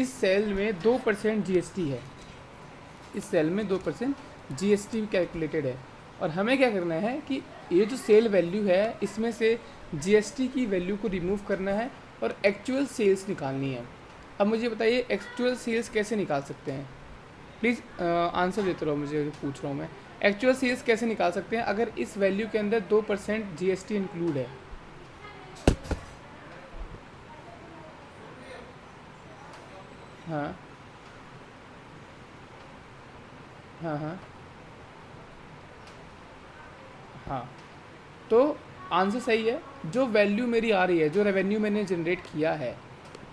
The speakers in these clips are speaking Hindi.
इस सेल में 2% जीएसटी है, इस सेल में 2% जीएसटी कैलकुलेटेड है, और हमें क्या करना है कि ये जो सेल वैल्यू है इसमें से जीएसटी की वैल्यू को रिमूव करना है और एक्चुअल सेल्स निकालनी है। अब मुझे बताइए एक्चुअल सेल्स कैसे निकाल सकते हैं? प्लीज़ आंसर देते रहो मुझे, जो पूछ रहा हूँ मैं। एक्चुअल सेल्स कैसे निकाल सकते हैं अगर इस वैल्यू के अंदर 2% जीएसटी इंक्लूड है? हाँ हाँ हाँ हाँ, तो आंसर सही है। जो वैल्यू मेरी आ रही है, जो रेवेन्यू मैंने जनरेट किया है,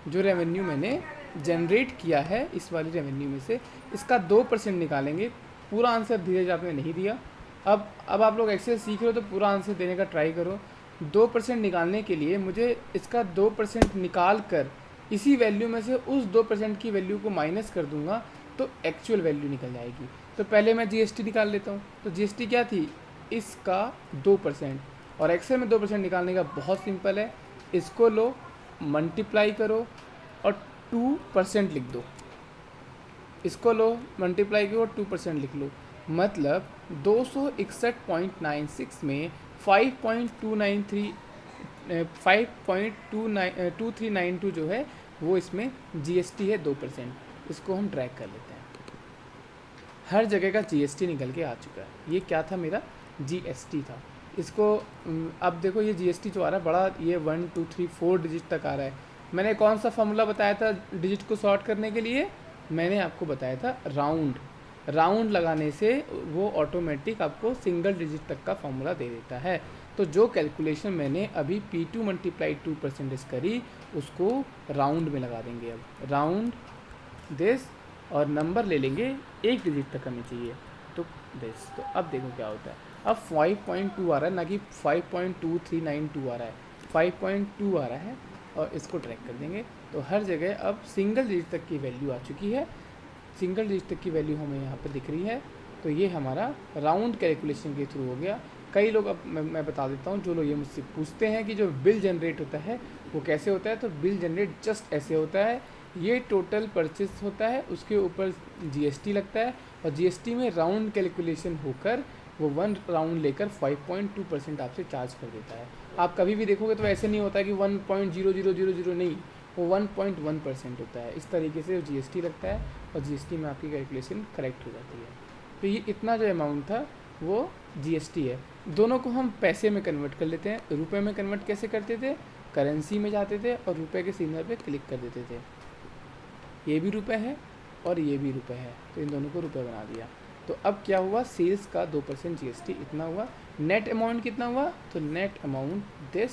जो रेवेन्यू मैंने जनरेट किया है इस वाली रेवेन्यू में से इसका 2% निकालेंगे। पूरा आंसर धीरज आपने नहीं दिया। अब आप लोग एक्सेल सीख रहे हो तो पूरा आंसर देने का ट्राई करो। 2% निकालने के लिए मुझे इसका 2% निकाल कर इसी वैल्यू में से उस 2% की वैल्यू को माइनस कर दूंगा तो एक्चुअल वैल्यू निकल जाएगी। तो पहले मैं जीएसटी निकाल लेता हूँ। तो जीएसटी क्या थी? इसका 2%। और एक्सेल में 2% निकालने का बहुत सिंपल है, इसको लो, मल्टीप्लाई करो और 2% लिख दो। इसको लो, मल्टीप्लाई करो, 2% लिख लो। मतलब 261.96 में 5.293 5.2392 जो है वो इसमें जीएसटी है 2%। इसको हम ट्रैक कर लेते हैं। हर जगह का जीएसटी निकल के आ चुका है। ये क्या था? मेरा जीएसटी था। इसको अब देखो ये जीएसटी जो आ रहा है बड़ा, ये 1 2 3 4 डिजिट तक आ रहा है। मैंने कौन सा फॉर्मूला बताया था डिजिट को सॉर्ट करने के लिए? मैंने आपको बताया था राउंड। राउंड लगाने से वो ऑटोमेटिक आपको सिंगल डिजिट तक का फॉर्मूला दे देता है। तो जो कैलकुलेशन मैंने अभी P2 मल्टीप्लाई 2% करी उसको राउंड में लगा देंगे। अब राउंड दिस और नंबर ले लेंगे, एक डिजिट तक हमें चाहिए तो दिस। तो अब देखो क्या होता है। अब 5.2 आ रहा है, ना कि 5.2392 आ रहा है, 5.2 आ रहा है। और इसको ट्रैक कर देंगे तो हर जगह अब सिंगल डिजिट तक की वैल्यू आ चुकी है। सिंगल डिजिट तक की वैल्यू हमें यहाँ पर दिख रही है। तो ये हमारा राउंड कैलकुलेशन के थ्रू हो गया। कई लोग, अब मैं बता देता हूँ, जो लोग ये मुझसे पूछते हैं कि जो बिल जनरेट होता है वो कैसे होता है, तो बिल जनरेट जस्ट ऐसे होता है। ये टोटल परचेस होता है, उसके ऊपर जीएसटी लगता है और जीएसटी में राउंड कैलकुलेशन होकर वो 1 राउंड लेकर 5.2% आपसे चार्ज कर देता है। आप कभी भी देखोगे तो ऐसे नहीं होता कि 1.0000 नहीं, वो 1.1% होता है। इस तरीके से जीएसटी लगता है और जीएसटी में आपकी कैलकुलेशन करेक्ट हो जाती है। तो ये इतना जो अमाउंट था वो जीएसटी है। दोनों को हम पैसे में कन्वर्ट कर लेते हैं। रुपए में कन्वर्ट कैसे करते थे? करेंसी में जाते थे और रुपए के सिग्नल पे क्लिक कर देते थे। ये भी रुपए है और ये भी रुपए है, तो इन दोनों को रुपए बना दिया। तो अब क्या हुआ? सेल्स का 2% जीएसटी इतना हुआ। नेट अमाउंट कितना हुआ? तो net amount this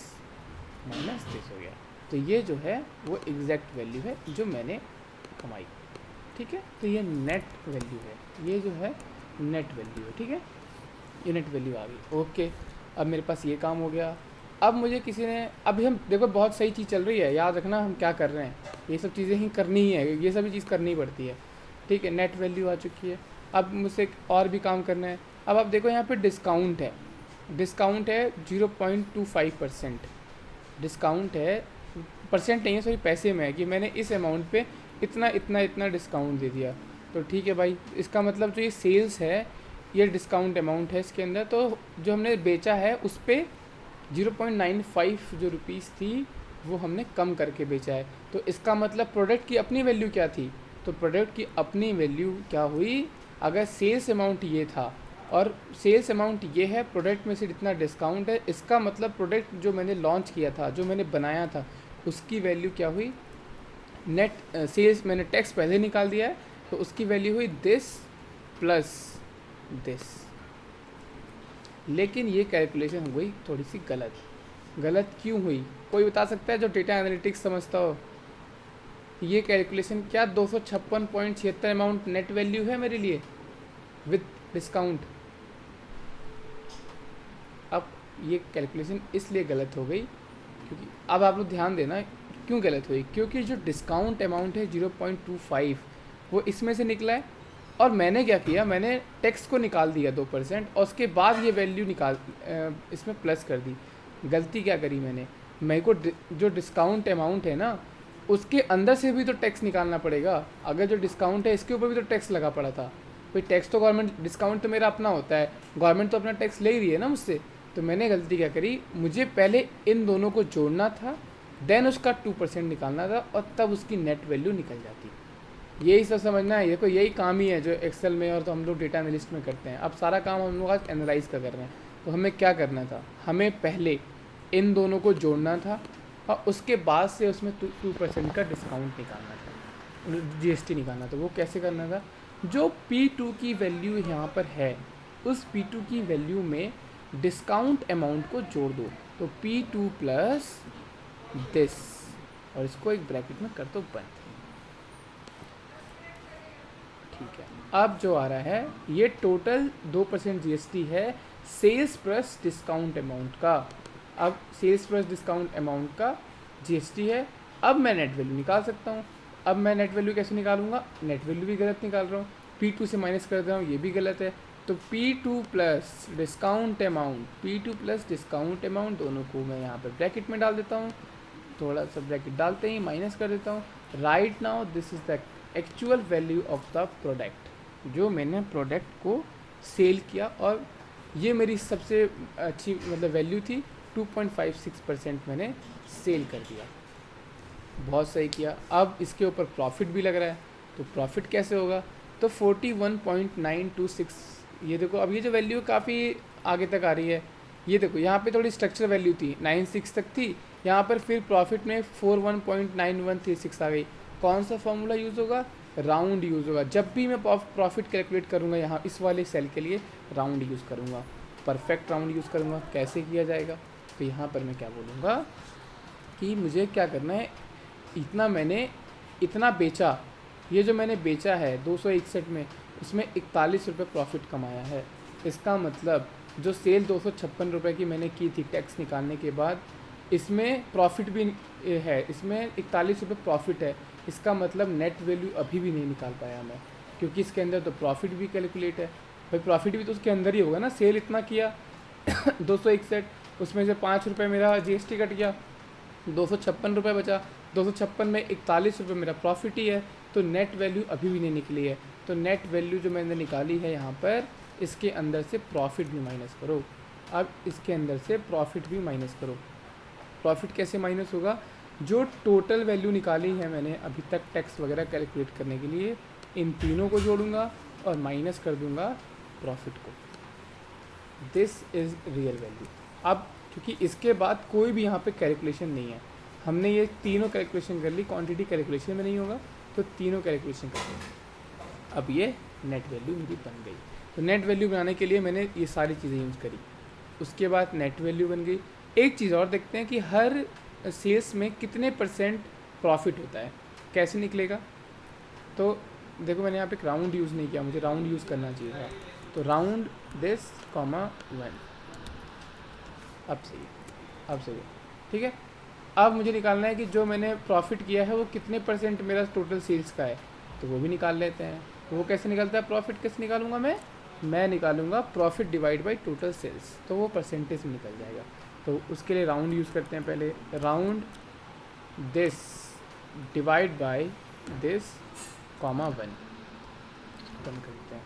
minus this हो गया। तो ये जो है वो एग्जैक्ट वैल्यू है जो मैंने कमाई। ठीक है, तो ये नेट वैल्यू है, ये जो है नेट वैल्यू है। ठीक है, ये नेट वैल्यू आ गई। ओके, अब मेरे पास ये काम हो गया। अब मुझे किसी ने, अभी हम देखो बहुत सही चीज़ चल रही है, याद रखना हम क्या कर रहे हैं, ये सब चीज़ें ही करनी ही है, ये सभी चीज़ करनी पड़ती है। ठीक है, नेट वैल्यू आ चुकी है। अब मुझसे और भी काम करना है। अब आप देखो यहाँ पे डिस्काउंट है, डिस्काउंट है 0.25%। डिस्काउंट है, परसेंट नहीं है, सॉरी पैसे में है कि मैंने इस अमाउंट पे इतना इतना इतना डिस्काउंट दे दिया। तो ठीक है भाई, इसका मतलब जो ये सेल्स है ये डिस्काउंट अमाउंट है इसके अंदर। तो जो हमने बेचा है उस पर 0.95 जो रुपीस थी वो हमने कम करके बेचा है। तो इसका मतलब प्रोडक्ट की अपनी वैल्यू क्या थी? तो प्रोडक्ट की अपनी वैल्यू क्या हुई? अगर सेल्स अमाउंट ये था और सेल्स अमाउंट ये है, प्रोडक्ट में से जितना डिस्काउंट है, इसका मतलब प्रोडक्ट जो मैंने लॉन्च किया था, जो मैंने बनाया था, उसकी वैल्यू क्या हुई? नेट सेल्स मैंने टैक्स पहले निकाल दिया है तो उसकी वैल्यू हुई दिस प्लस दिस। लेकिन ये कैलकुलेशन हुई थोड़ी सी गलत। गलत क्यों हुई? कोई बता सकता है जो डेटा एनालिटिक्स समझता हो? ये कैलकुलेशन क्या 256.76 अमाउंट नेट वैल्यू है मेरे लिए विथ डिस्काउंट? अब ये कैलकुलेशन इसलिए गलत हो गई क्योंकि, अब आप लोग ध्यान देना क्यों गलत हुई, क्योंकि जो डिस्काउंट अमाउंट है 0.25 वो इसमें से निकला है और मैंने क्या किया, मैंने टैक्स को निकाल दिया 2% और उसके बाद ये वैल्यू निकाल इसमें प्लस कर दी। गलती क्या करी मैंने? मेरे को जो डिस्काउंट अमाउंट है ना उसके अंदर से भी तो टैक्स निकालना पड़ेगा। अगर जो डिस्काउंट है इसके ऊपर भी तो टैक्स लगा पड़ा था। भाई टैक्स तो गवर्नमेंट, डिस्काउंट तो मेरा अपना होता है, गवर्नमेंट तो अपना टैक्स ले ही रही है ना मुझसे। तो मैंने गलती क्या करी, मुझे पहले इन दोनों को जोड़ना था, देन उसका 2% निकालना था, और तब उसकी नेट वैल्यू निकल जाती। यही सब समझना है। देखो यही काम ही है जो एक्सेल में और तो हम लोग डेटा एनालिस्ट में करते हैं। अब सारा काम हम लोग आज एनालाइज का कर रहे हैं। तो हमें क्या करना था, हमें पहले इन दोनों को जोड़ना था और उसके बाद से उसमें 2% का डिस्काउंट निकालना था, जीएसटी निकालना था। वो कैसे करना था, जो P2 की वैल्यू यहाँ पर है उस P2 की वैल्यू में डिस्काउंट अमाउंट को जोड़ दो। तो P2 प्लस दिस, और इसको एक ब्रैकेट में कर दो बंद। ठीक है, अब जो आ रहा है ये टोटल 2% जीएसटी है सेल्स प्लस डिस्काउंट अमाउंट का। अब सेल्स प्लस डिस्काउंट अमाउंट का जीएसटी है। अब मैं नेट वैल्यू निकाल सकता हूँ। अब मैं नेट वैल्यू कैसे निकालूंगा, नेट वैल्यू भी गलत निकाल रहा हूँ, P2 से माइनस कर रहा हूँ, ये भी गलत है। तो P2 plus discount amount, P2 plus discount amount, दोनों को मैं यहाँ पर ब्रैकेट में डाल देता हूँ। थोड़ा सा ब्रैकेट डालते ही माइनस कर देता हूँ। Right now this is the actual value of the product, जो मैंने प्रोडक्ट को सेल किया, और ये मेरी सबसे अच्छी मतलब वैल्यू थी। 2.56% मैंने सेल कर दिया, बहुत सही किया। अब इसके ऊपर प्रॉफिट भी लग रहा है, तो प्रॉफिट कैसे होगा, तो 41.926। ये देखो अब ये जो वैल्यू काफ़ी आगे तक आ रही है। ये देखो यहाँ पे थोड़ी स्ट्रक्चर वैल्यू थी 96 तक थी, यहाँ पर फिर प्रॉफिट में 41.9136 आ गई। कौन सा फॉर्मूला यूज़ होगा, राउंड यूज़ होगा। जब भी मैं प्रॉफिट कैलकुलेट करूँगा यहाँ इस वाले सेल के लिए राउंड यूज़ करूँगा, परफेक्ट राउंड यूज़ करूँगा। कैसे किया जाएगा, तो यहाँ पर मैं क्या बोलूँगा कि मुझे क्या करना है, इतना मैंने इतना बेचा, ये जो मैंने बेचा है 261 में, उसमें 41 रुपये प्रॉफिट कमाया है। इसका मतलब जो सेल 256 रुपये की मैंने की थी टैक्स निकालने के बाद, इसमें प्रॉफिट भी है, इसमें 41 रुपये प्रॉफिट है। इसका मतलब नेट वैल्यू अभी भी नहीं निकाल पाया मैं, क्योंकि इसके अंदर तो प्रॉफिट भी कैलकुलेट है। भाई प्रॉफिट भी तो उसके अंदर ही होगा ना, सेल इतना किया 261, उसमें से 5 रुपये मेरा जीएसटी कट गया, 256 रुपये बचा। 256 में 41 रुपये मेरा प्रॉफिट ही है, तो नेट वैल्यू अभी भी नहीं निकली है। तो नेट वैल्यू जो मैंने निकाली है यहाँ पर, इसके अंदर से प्रॉफिट भी माइनस करो। अब इसके अंदर से प्रॉफिट भी माइनस करो। प्रॉफिट कैसे माइनस होगा, जो टोटल वैल्यू निकाली है मैंने अभी तक टैक्स वगैरह कैलकुलेट करने के लिए, इन तीनों को जोड़ूंगा और माइनस कर दूंगा प्रॉफिट को। This is real value. अब क्योंकि इसके बाद कोई भी यहाँ पे कैलकुलेशन नहीं है, हमने ये तीनों कैलकुलेशन कर ली, क्वांटिटी कैलकुलेशन में नहीं होगा, तो तीनों कैलकुलेशन कर ली। अब ये नेट वैल्यू मेरी बन गई। तो नेट वैल्यू बनाने के लिए मैंने ये सारी चीज़ें यूज़ करी, उसके बाद नेट वैल्यू बन गई। एक चीज़ और देखते हैं कि हर सेल्स में कितने % प्रॉफिट होता है, कैसे निकलेगा। तो देखो मैंने यहाँ पे राउंड यूज़ नहीं किया, मुझे राउंड यूज़ करना चाहिए था। तो राउंड दिस कॉमा 1, अब सही है, ठीक है। अब मुझे निकालना है कि जो मैंने प्रॉफिट किया है वो कितने % मेरा टोटल सेल्स का है, तो वो भी निकाल लेते हैं। तो वो कैसे निकलता है, प्रॉफिट कैसे निकालूंगा मैं निकालूंगा profit divide by total sales, तो वो परसेंटेज में निकल जाएगा। तो उसके लिए राउंड यूज़ करते हैं पहले, round this divide by this comma 1 करते हैं।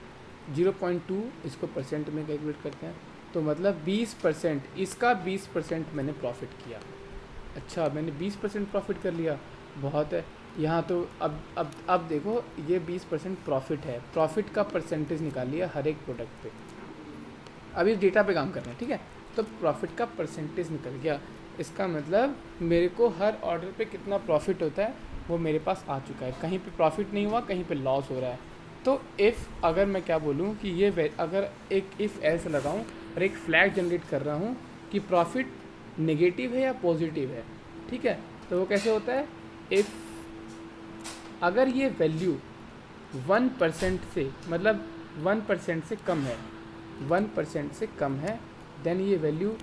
0.2 इसको परसेंट में कैलकुलेट करते हैं, तो मतलब 20%, इसका 20% मैंने प्रॉफिट किया। अच्छा मैंने 20% प्रॉफिट कर लिया, बहुत है। यहाँ तो अब देखो ये 20% प्रॉफिट है, प्रॉफिट का परसेंटेज निकाल लिया हर एक प्रोडक्ट पे। अब इस डेटा पे काम कर रहे हैं, ठीक है। तो प्रॉफिट का परसेंटेज निकल गया, इसका मतलब मेरे को हर ऑर्डर पे कितना प्रॉफिट होता है वो मेरे पास आ चुका है। कहीं पे प्रॉफिट नहीं हुआ, कहीं पे लॉस हो रहा है। तो इफ़ अगर मैं क्या बोलूँ कि ये अगर एक इफ़ एल्स लगाऊँ और एक फ्लैग जनरेट कर रहा हूँ कि प्रॉफिट नेगेटिव है या पॉजिटिव है, ठीक है, तो वो कैसे होता है, इफ़ अगर ये वैल्यू 1% से मतलब 1% से कम है, 1% से कम है, देन ये वैल्यू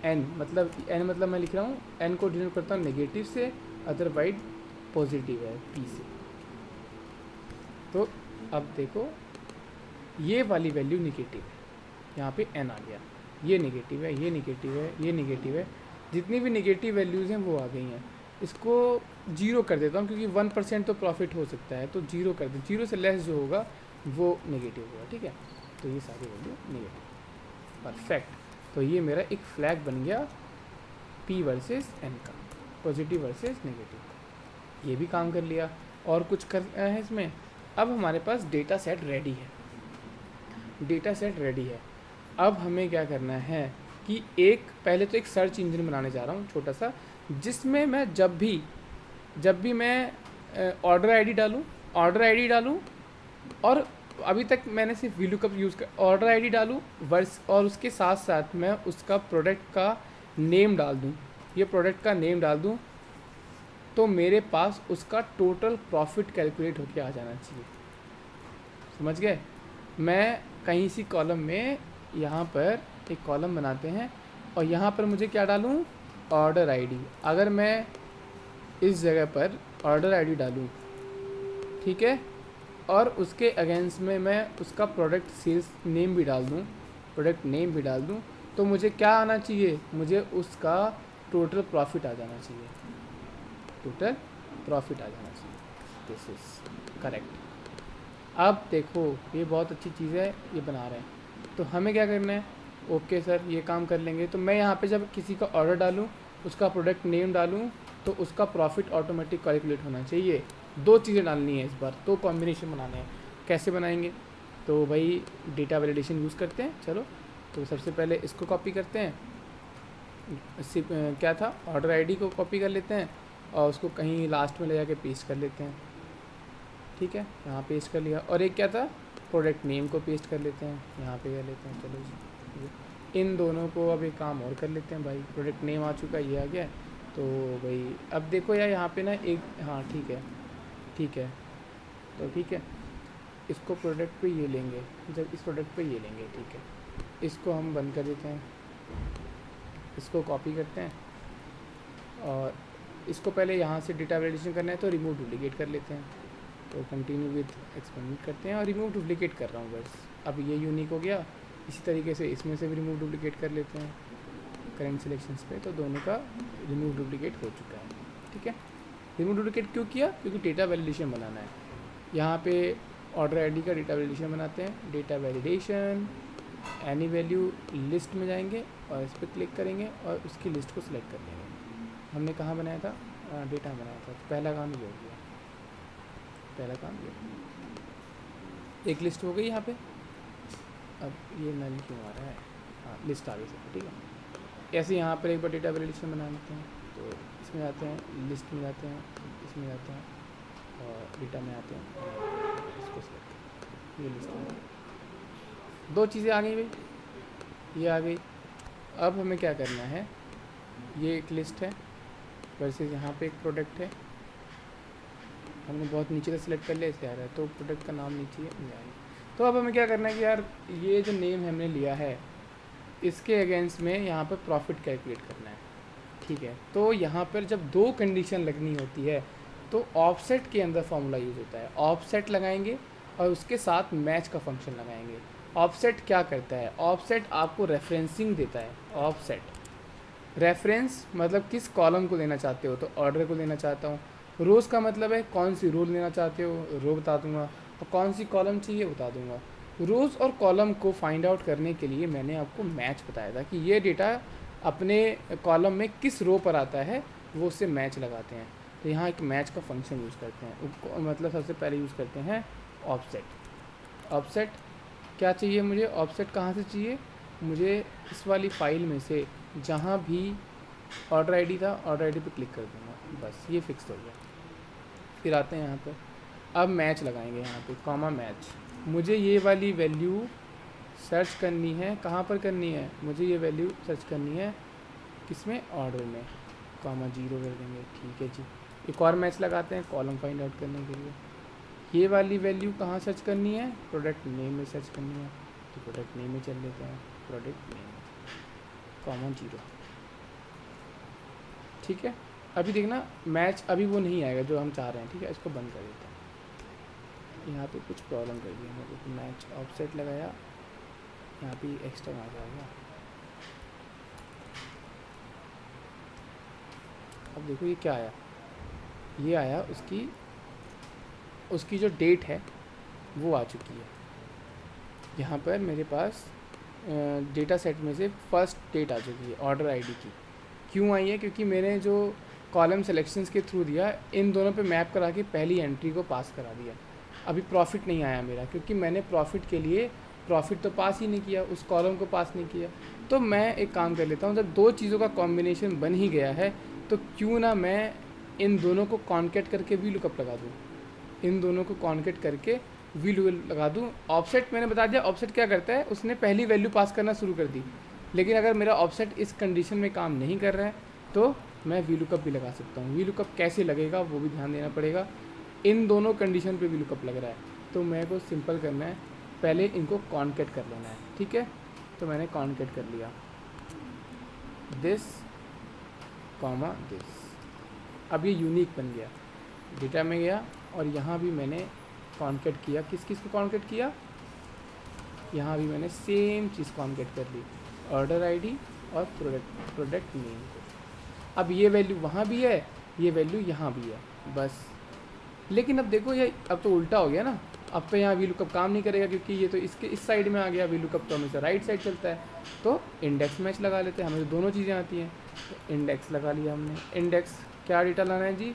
n मतलब मैं लिख रहा हूँ n को डिनोट करता हूँ नेगेटिव से, अदरवाइज पॉजिटिव है p से। तो अब देखो ये वाली वैल्यू नेगेटिव है, यहाँ पे n आ गया, ये नेगेटिव है, ये नेगेटिव है, ये नेगेटिव है, जितनी भी नेगेटिव वैल्यूज़ हैं वो आ गई हैं। इसको 0 कर देता हूँ, क्योंकि 1% तो प्रॉफिट हो सकता है, तो 0 कर दे, 0 से लेस जो होगा वो नेगेटिव होगा, ठीक है। तो ये सारी वैल्यू नेगेटिव, परफेक्ट। तो ये मेरा एक फ्लैग बन गया P वर्सेस N का, पॉजिटिव वर्सेस नेगेटिव। ये भी काम कर लिया। और कुछ करना है इसमें। अब हमारे पास डेटा सेट रेडी है, डेटा सेट रेडी है। अब हमें क्या करना है कि पहले तो एक सर्च इंजन बनाने जा रहा हूँ छोटा सा, जिसमें मैं जब भी मैं ऑर्डर आईडी डालूँ, और अभी तक मैंने सिर्फ VLOOKUP यूज़ कर, ऑर्डर आईडी डालूँ वर्स, और उसके साथ साथ मैं उसका प्रोडक्ट का नेम डाल दूँ, ये प्रोडक्ट का नेम डाल दूँ, तो मेरे पास उसका टोटल प्रॉफिट कैलकुलेट होके आ जाना चाहिए। समझ गए। मैं कहीं सी कॉलम में यहाँ पर एक कॉलम बनाते हैं, और यहाँ पर मुझे क्या डालूँ, ऑर्डर आईडी। अगर मैं इस जगह पर ऑर्डर आईडी डालूँ, ठीक है, और उसके अगेंस्ट में मैं उसका प्रोडक्ट सेल्स नेम भी डाल दूँ, प्रोडक्ट नेम भी डाल दूँ, तो मुझे क्या आना चाहिए, मुझे उसका टोटल प्रॉफिट आ जाना चाहिए, टोटल प्रॉफिट आ जाना चाहिए। This is correct. अब देखो ये बहुत अच्छी चीज़ है, ये बना रहे हैं। तो हमें क्या करना है, ओके सर ये काम कर लेंगे। तो मैं यहाँ पे जब किसी का ऑर्डर डालूँ, उसका प्रोडक्ट नेम डालूँ, तो उसका प्रॉफिट ऑटोमेटिक कैलकुलेट होना चाहिए। दो चीज़ें डालनी है इस बार, दो कॉम्बिनेशन बनाने हैं। कैसे बनाएंगे, तो भाई डेटा वैलिडेशन यूज़ करते हैं। चलो, तो सबसे पहले इसको कॉपी करते हैं, क्या था, ऑर्डर आईडी को कॉपी कर लेते हैं, और उसको कहीं लास्ट में ले जाके पेस्ट कर लेते हैं, ठीक है, यहाँ पेस्ट कर लिया। और एक क्या था, प्रोडक्ट नेम को पेस्ट कर लेते हैं, यहाँ पे कर लेते हैं। चलो जी, इन दोनों को अब एक काम और कर लेते हैं भाई। प्रोडक्ट नेम आ चुका, ये आ गया। तो भाई अब देखो यार, यहाँ पे ना एक, हाँ ठीक है, तो ठीक है, इसको प्रोडक्ट पे ये लेंगे, जब इस प्रोडक्ट पे ये लेंगे, ठीक है, इसको हम बंद कर देते हैं, इसको कॉपी करते हैं, और इसको पहले यहाँ से डेटा वैलिडेशन करना है, तो रिमूव डुप्लीकेट कर लेते हैं। तो कंटिन्यू विद एक्सपेरिमेंट करते हैं, और रिमूव डुप्लीकेट कर रहा हूँ बस। अब ये यूनिक हो गया। इसी तरीके से इसमें से भी रिमूव डुप्लीकेट कर लेते हैं करेंट सिलेक्शंस पे, तो दोनों का रिमूव डुप्लीकेट हो चुका है, ठीक है। रिमूव डुप्लीकेट क्यों किया, क्योंकि डेटा वैलिडेशन बनाना है। यहाँ पे ऑर्डर आईडी का डेटा वैलिडेशन बनाते हैं, data validation, any value list में जाएंगे, और इस पर क्लिक करेंगे, और उसकी लिस्ट को सिलेक्ट कर लेंगे। हमने कहाँ बनाया था, डेटा में बनाया था। तो पहला काम ये हो गया, पहला काम ये, एक लिस्ट हो गई यहाँ पे। अब ये नल क्यों आ रहा है, हाँ लिस्ट आ गई सब, ठीक है। ऐसे यहाँ पर एक बार डेटा वैलिडेशन बना लेते हैं। तो इसमें जाते हैं, लिस्ट में जाते हैं, इसमें जाते हैं, और डेटा में आते हैं, इसको सिलेक्ट, ये लिस्ट में दो चीज़ें आ गई भाई, ये आ गई। अब हमें क्या करना है, ये एक लिस्ट है वर्सेस यहाँ पे एक प्रोडक्ट है। हमने बहुत नीचे से सिलेक्ट कर लिया, इसलिए आ रहा है, तो प्रोडक्ट का नाम नीचे है, ये आएगा। तो अब हमें क्या करना है कि यार, ये जो नेम हमने लिया है, इसके अगेंस्ट में यहाँ पर प्रॉफिट कैलकुलेट करना है, ठीक है। तो यहाँ पर जब दो कंडीशन लगनी होती है, तो ऑफसेट के अंदर फॉर्मूला यूज़ होता है। ऑफसेट लगाएंगे, और उसके साथ मैच का फंक्शन लगाएंगे। ऑफसेट क्या करता है, ऑफसेट आपको रेफरेंसिंग देता है। ऑफसेट रेफरेंस मतलब किस कॉलम को लेना चाहते हो, तो ऑर्डर को लेना चाहता हूँ। रोज़ का मतलब है कौन सी रो लेना चाहते हो, रो बता दूंगा, और कौन सी कॉलम चाहिए बता दूंगा। रोज़ और कॉलम को फाइंड आउट करने के लिए मैंने आपको मैच बताया था कि ये डेटा अपने कॉलम में किस रो पर आता है, वो उससे मैच लगाते हैं। तो यहाँ एक मैच का फंक्शन यूज़ करते हैं, मतलब सबसे पहले यूज़ करते हैं ऑफसेट। ऑफसेट क्या चाहिए मुझे, ऑफसेट कहाँ से चाहिए मुझे, इस वाली फाइल में से जहाँ भी ऑर्डर आईडी था, ऑर्डर आईडी पे क्लिक कर दूँगा, बस ये फिक्स हो गया। फिर आते हैं यहाँ पर, अब मैच लगाएंगे यहाँ पे, कॉमा मैच। मुझे ये वाली वैल्यू सर्च करनी है, कहाँ पर करनी है, मुझे ये वैल्यू सर्च करनी है किसमें, ऑर्डर में, कॉमा 0 कर देंगे, ठीक है जी। एक और मैच लगाते हैं कॉलम फाइंड आउट करने के लिए। ये वाली वैल्यू कहाँ सर्च करनी है, प्रोडक्ट नेम में सर्च करनी है, तो प्रोडक्ट नेम में चल लेते हैं, प्रोडक्ट नेम, कॉमा 0, ठीक है। अभी देखना मैच अभी वो नहीं आएगा जो हम चाह रहे हैं, ठीक है। इसको बंद कर देते हैं, यहाँ पे कुछ प्रॉब्लम कर दी हमने, तो मैच ऑफसेट लगाया, यहाँ पे एक्स्ट्रा आ जाएगा। अब देखो ये क्या आया, ये आया उसकी जो डेट है वो आ चुकी है। यहाँ पर मेरे पास डेटा सेट में से फर्स्ट डेट आ चुकी है ऑर्डर आईडी की। क्यों आई है? क्योंकि मैंने जो कॉलम सिलेक्शंस के थ्रू दिया, इन दोनों पे मैप करा के पहली एंट्री को पास करा दिया। अभी प्रॉफिट नहीं आया मेरा, क्योंकि मैंने प्रॉफिट के लिए प्रॉफिट तो पास ही नहीं किया, उस कॉलम को पास नहीं किया। तो मैं एक काम कर लेता हूँ, जब दो चीज़ों का कॉम्बिनेशन बन ही गया है तो क्यों ना मैं इन दोनों को कॉन्केट करके वी लुकअप लगा दूँ, इन दोनों को कॉन्केट करके वी लुकअप लगा दूँ। ऑफसेट मैंने बता दिया, ऑफसेट क्या करता है, उसने पहली वैल्यू पास करना शुरू कर दी। लेकिन अगर मेरा ऑफसेट इस कंडीशन में काम नहीं कर रहा है तो मैं वी लुकअप भी लगा सकता हूँ। वी लुकअप कैसे लगेगा वो भी ध्यान देना पड़ेगा। इन दोनों कंडीशन पे वी लुकअप लग रहा है, तो मेरे को सिंपल करना है, पहले इनको कॉन्केट कर लेना है। ठीक है, तो मैंने कॉन्केट कर लिया, दिस कॉमा दिस। अब ये यूनिक बन गया। डेटा में गया और यहाँ भी मैंने कॉन्केट किया। किस किस को कॉन्केट किया? यहाँ भी मैंने सेम चीज़ कॉन्केट कर ली, ऑर्डर आईडी और प्रोडक्ट नेम को। अब ये वैल्यू वहाँ भी है, ये वैल्यू यहाँ भी है, बस। लेकिन अब देखो, ये अब तो उल्टा हो गया ना। अब तो यहाँ वी लुकअप काम नहीं करेगा, क्योंकि ये तो इसके इस साइड में आ गया। वी लुकअप तो हमेशा राइट साइड चलता है। तो इंडेक्स मैच लगा लेते हैं, हमें तो दोनों चीज़ें आती हैं। तो इंडेक्स लगा लिया हमने। इंडेक्स क्या डेटा लाना है जी?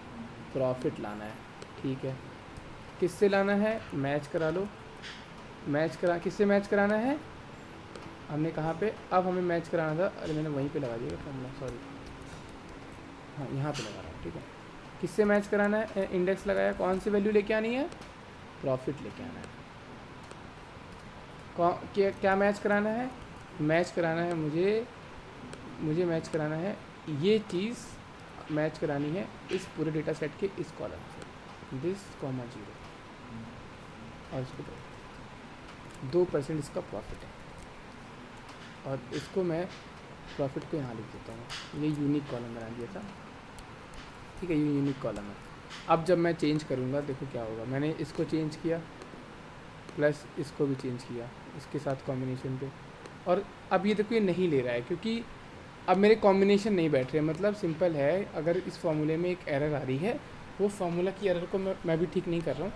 प्रॉफिट लाना है। ठीक है, किससे लाना है? मैच करा लो। मैच करा, किससे मैच कराना है? हमने कहाँ पे, अब हमें मैच कराना था, अरे मैंने वहीं पे लगा दिया फॉर्मूला, सॉरी। हाँ, यहाँ पे लगा रहा हूँ। ठीक है, किससे मैच कराना है? इंडेक्स लगाया, कौन सी वैल्यू लेके आनी है? प्रॉफिट लेके आना है। क्या मैच कराना है? मैच कराना है मुझे मैच कराना है, ये चीज़ मैच करानी है इस पूरे डेटा सेट के इस कॉलम से, दिस कॉमा 0, और इसको 2% इसका प्रॉफिट है। और इसको मैं प्रॉफिट को यहाँ लिख देता हूँ, ये यूनिक कॉलम बना दिया था। ठीक है, ये यूनिक कॉलम है। अब जब मैं चेंज करूँगा, देखो क्या होगा। मैंने इसको चेंज किया, प्लस इसको भी चेंज किया इसके साथ कॉम्बिनेशन पे, और अब ये देखो ये नहीं ले रहा है, क्योंकि अब मेरे कॉम्बिनेशन नहीं बैठ रहे। मतलब सिंपल है, अगर इस फार्मूले में एक एरर आ रही है, वो फार्मूला की एरर को मैं भी ठीक नहीं कर रहा हूँ।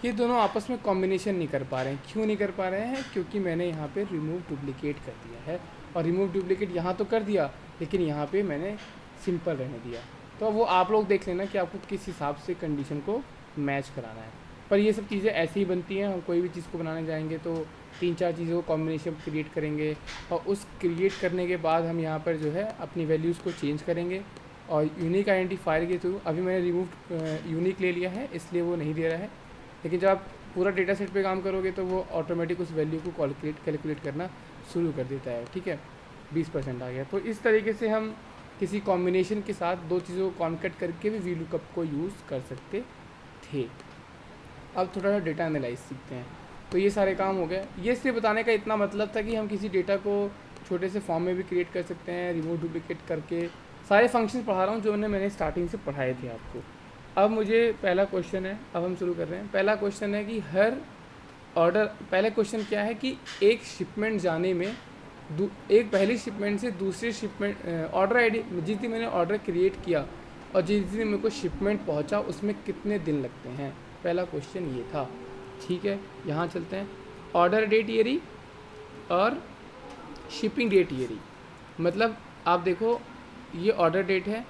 ये दोनों आपस में कॉम्बिनेशन नहीं कर पा रहे हैं। क्यों नहीं कर पा रहे हैं? क्योंकि मैंने यहाँ पे रिमूव डुप्लीकेट कर दिया है, और रिमूव डुप्लीकेट यहाँ तो कर दिया, लेकिन यहाँ पे मैंने सिंपल रहने दिया। तो वो आप लोग देख लेना कि आपको किस हिसाब से कंडीशन को मैच कराना है। पर ये सब चीज़ें ऐसी ही बनती हैं। हम कोई भी चीज़ को बनाने जाएंगे तो 3-4 चीज़ों को कॉम्बिनेशन क्रिएट करेंगे, और उस क्रिएट करने के बाद हम यहाँ पर जो है अपनी वैल्यूज़ को चेंज करेंगे। और यूनिक आइडेंटिफायर के थ्रू, अभी मैंने रिमूव यूनिक ले लिया है, इसलिए वो नहीं दे रहा है। लेकिन जब आप पूरा डेटा सेट पे काम करोगे तो वो ऑटोमेटिक उस वैल्यू को कैलकुलेट करना शुरू कर देता है। ठीक है, 20% आ गया। तो इस तरीके से हम किसी कॉम्बिनेशन के साथ दो चीज़ों को कॉन्केट करके भी वी लुकअप को यूज़ कर सकते थे। अब थोड़ा सा डेटा एनालाइज सीखते हैं। तो ये सारे काम हो गए। ये सिर्फ बताने का इतना मतलब था कि हम किसी डेटा को छोटे से फॉर्म में भी क्रिएट कर सकते हैं, रिमूव डुप्लीकेट करके। सारे फंक्शन पढ़ा रहा हूँ जो मैंने स्टार्टिंग से पढ़ाए थे आपको। अब मुझे पहला क्वेश्चन है, अब हम शुरू कर रहे हैं। पहला क्वेश्चन है कि हर ऑर्डर, पहला क्वेश्चन क्या है कि एक शिपमेंट जाने में एक पहली शिपमेंट से दूसरी शिपमेंट, ऑर्डर आईडी जिस दिन मैंने ऑर्डर क्रिएट किया और जिस दिन मेरे को शिपमेंट पहुंचा उसमें कितने दिन लगते हैं। पहला क्वेश्चन ये था। ठीक है, यहाँ चलते हैं। ऑर्डर डेट ये रही और शिपिंग डेट ये रही। मतलब आप देखो, ये ऑर्डर डेट है,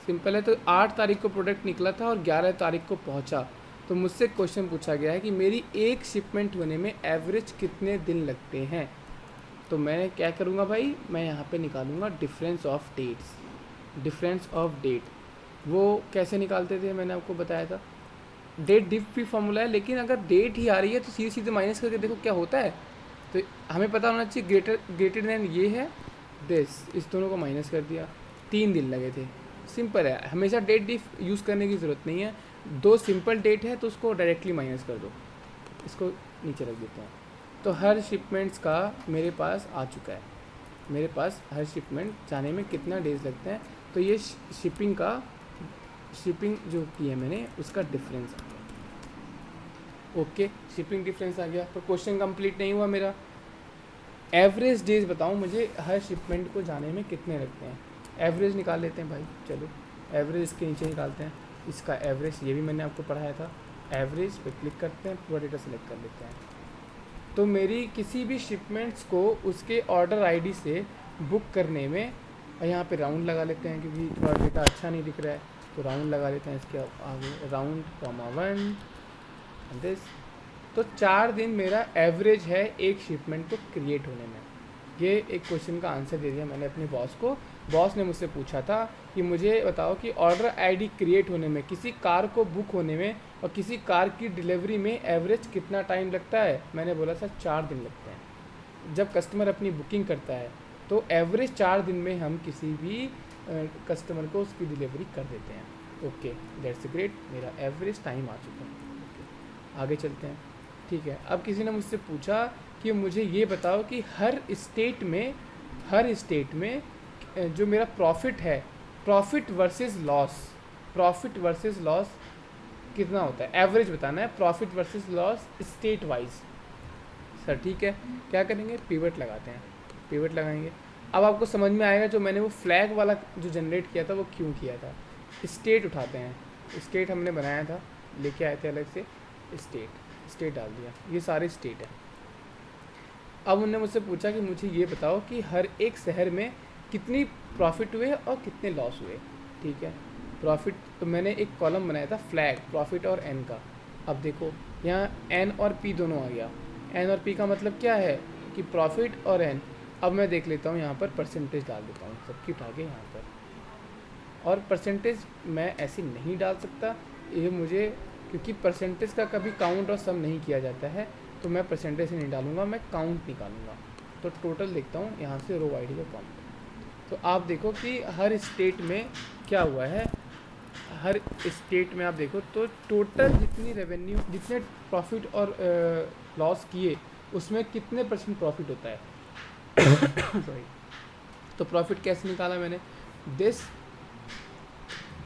सिंपल है। तो 8 तारीख को प्रोडक्ट निकला था और 11 तारीख को पहुंचा। तो मुझसे क्वेश्चन पूछा गया है कि मेरी एक शिपमेंट होने में एवरेज कितने दिन लगते हैं। तो मैं क्या करूँगा भाई, मैं यहाँ पे निकालूंगा difference of dates. Difference of date वो कैसे निकालते थे, मैंने आपको बताया था। डेट डिफ भी फॉर्मूला है, लेकिन अगर डेट ही आ रही है तो सीधे सीधे माइनस करके देखो क्या होता है। तो हमें पता होना चाहिए ग्रेटर देन ये है दिस, इस दोनों को माइनस कर दिया, 3 दिन लगे थे। सिंपल है, हमेशा डेट डिफ यूज़ करने की ज़रूरत नहीं है। 2 सिंपल डेट है तो उसको डायरेक्टली माइनस कर दो। इसको नीचे रख देते हैं। तो हर शिपमेंट्स का मेरे पास आ चुका है। मेरे पास हर शिपमेंट जाने में कितना डेज लगते हैं। तो ये शिपिंग जो की है मैंने, उसका डिफरेंस आ गया। ओके, शिपिंग डिफरेंस आ गया। तो क्वेश्चन कंप्लीट नहीं हुआ मेरा। एवरेज डेज बताऊँ मुझे हर शिपमेंट को जाने में कितने लगते हैं। एवरेज निकाल लेते हैं भाई, चलो एवरेज इसके नीचे निकालते हैं। इसका एवरेज ये भी मैंने आपको पढ़ाया था। एवरेज पे क्लिक करते हैं, पूरा डेटा सेलेक्ट कर लेते हैं। तो मेरी किसी भी शिपमेंट्स को उसके ऑर्डर आईडी से बुक करने में, यहाँ पे राउंड लगा लेते हैं क्योंकि थोड़ा डेटा अच्छा नहीं दिख रहा है, तो राउंड लगा लेते हैं इसके आगे, राउंड कॉमा 1 दिस। तो 4 दिन मेरा एवरेज है एक शिपमेंट को क्रिएट होने में। ये एक क्वेश्चन का आंसर दे दिया मैंने अपने बॉस को। बॉस ने मुझसे पूछा था कि मुझे बताओ कि ऑर्डर आईडी क्रिएट होने में, किसी कार को बुक होने में और किसी कार की डिलीवरी में एवरेज कितना टाइम लगता है। मैंने बोला था 4 दिन लगते हैं। जब कस्टमर अपनी बुकिंग करता है तो एवरेज 4 दिन में हम किसी भी कस्टमर को उसकी डिलीवरी कर देते हैं। ओके, दैट्स ग्रेट, मेरा एवरेज टाइम आ चुका है। ओके, आगे चलते हैं। ठीक है, अब किसी ने मुझसे पूछा कि मुझे ये बताओ कि हर स्टेट में जो मेरा प्रॉफिट है, प्रॉफिट वर्सेस लॉस कितना होता है, एवरेज बताना है, profit versus loss state wise. Sir ठीक है, क्या करेंगे, पिवट लगाते हैं, पिवट लगाएंगे। अब आपको समझ में आएगा जो मैंने वो फ्लैग वाला जो जनरेट किया था वो क्यों किया था। स्टेट उठाते हैं, स्टेट हमने बनाया था, लेके आए थे अलग से, स्टेट डाल दिया, ये सारे स्टेट है। अब उन्होंने मुझसे पूछा कि मुझे ये बताओ कि हर एक शहर में कितनी प्रॉफिट हुए और कितने लॉस हुए। ठीक है, प्रॉफिट, तो मैंने एक कॉलम बनाया था फ्लैग प्रॉफिट और एन का। अब देखो यहाँ एन और पी दोनों आ गया। एन और पी का मतलब क्या है कि प्रॉफिट और एन। अब मैं देख लेता हूँ यहाँ पर परसेंटेज डाल देता हूँ सबकी उठा के यहाँ पर, और परसेंटेज मैं ऐसे नहीं डाल सकता, ये मुझे, क्योंकि परसेंटेज का कभी काउंट और सम नहीं किया जाता है, तो मैं परसेंटेज नहीं डालूंगा, मैं काउंट निकालूंगा। तो टोटल देखता हूँ यहाँ से रो आईडी का काउंट। तो आप देखो कि हर स्टेट में क्या हुआ है, हर स्टेट में आप देखो तो टोटल जितनी रेवेन्यू, जितने प्रॉफिट और लॉस किए उसमें कितने % प्रॉफिट होता है। सॉरी, तो प्रॉफिट कैसे निकाला मैंने, दिस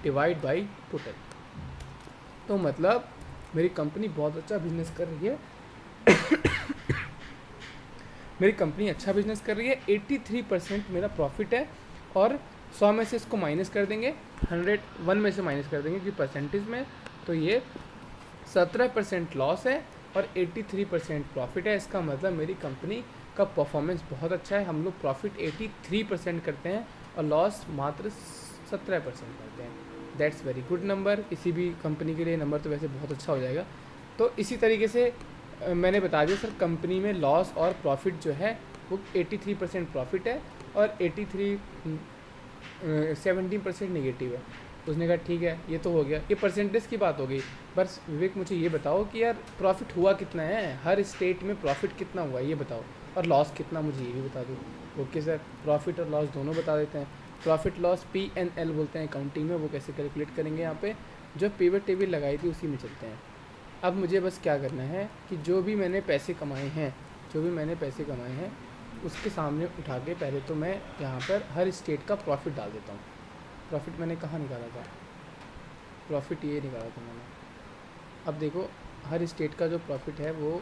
डिवाइड बाई टोटल। तो मतलब मेरी कंपनी बहुत अच्छा बिजनेस कर रही है। मेरी कंपनी अच्छा बिजनेस कर रही है, 83% मेरा प्रॉफिट है, और 100 में से इसको माइनस कर देंगे, 101 में से माइनस कर देंगे क्योंकि परसेंटेज में, तो ये 17% लॉस है और 83% प्रॉफिट है। इसका मतलब मेरी कंपनी का परफॉर्मेंस बहुत अच्छा है। हम लोग प्रॉफिट 83% करते हैं और लॉस मात्र 17% करते हैं। That's very good number. किसी भी कंपनी के लिए नंबर तो वैसे बहुत अच्छा हो जाएगा। तो इसी तरीके से मैंने बता दिया सर, कंपनी में लॉस और प्रॉफिट जो है वो 83% प्रॉफिट है और 17% नेगेटिव है। उसने कहा ठीक है, ये तो हो गया, ये परसेंटेज की बात हो गई। बस विवेक मुझे ये बताओ कि यार प्रॉफिट हुआ कितना है, हर स्टेट में प्रॉफिट कितना हुआ ये बताओ, और लॉस कितना मुझे ये भी बता दो। ओके सर, प्रॉफिट और लॉस दोनों बता देते हैं। प्रॉफिट लॉस P&L बोलते हैं अकाउंटिंग में, वो कैसे कैलकुलेट करेंगे, यहाँ पे जो पिवट टेबल लगाई थी उसी में चलते हैं। अब मुझे बस क्या करना है कि जो भी मैंने पैसे कमाए हैं उसके सामने उठा के पहले तो मैं यहाँ पर हर स्टेट का प्रॉफिट डाल देता हूँ। प्रॉफिट मैंने कहाँ निकाला था, प्रॉफिट ये निकाला था मैंने। अब देखो हर स्टेट का जो प्रॉफिट है वो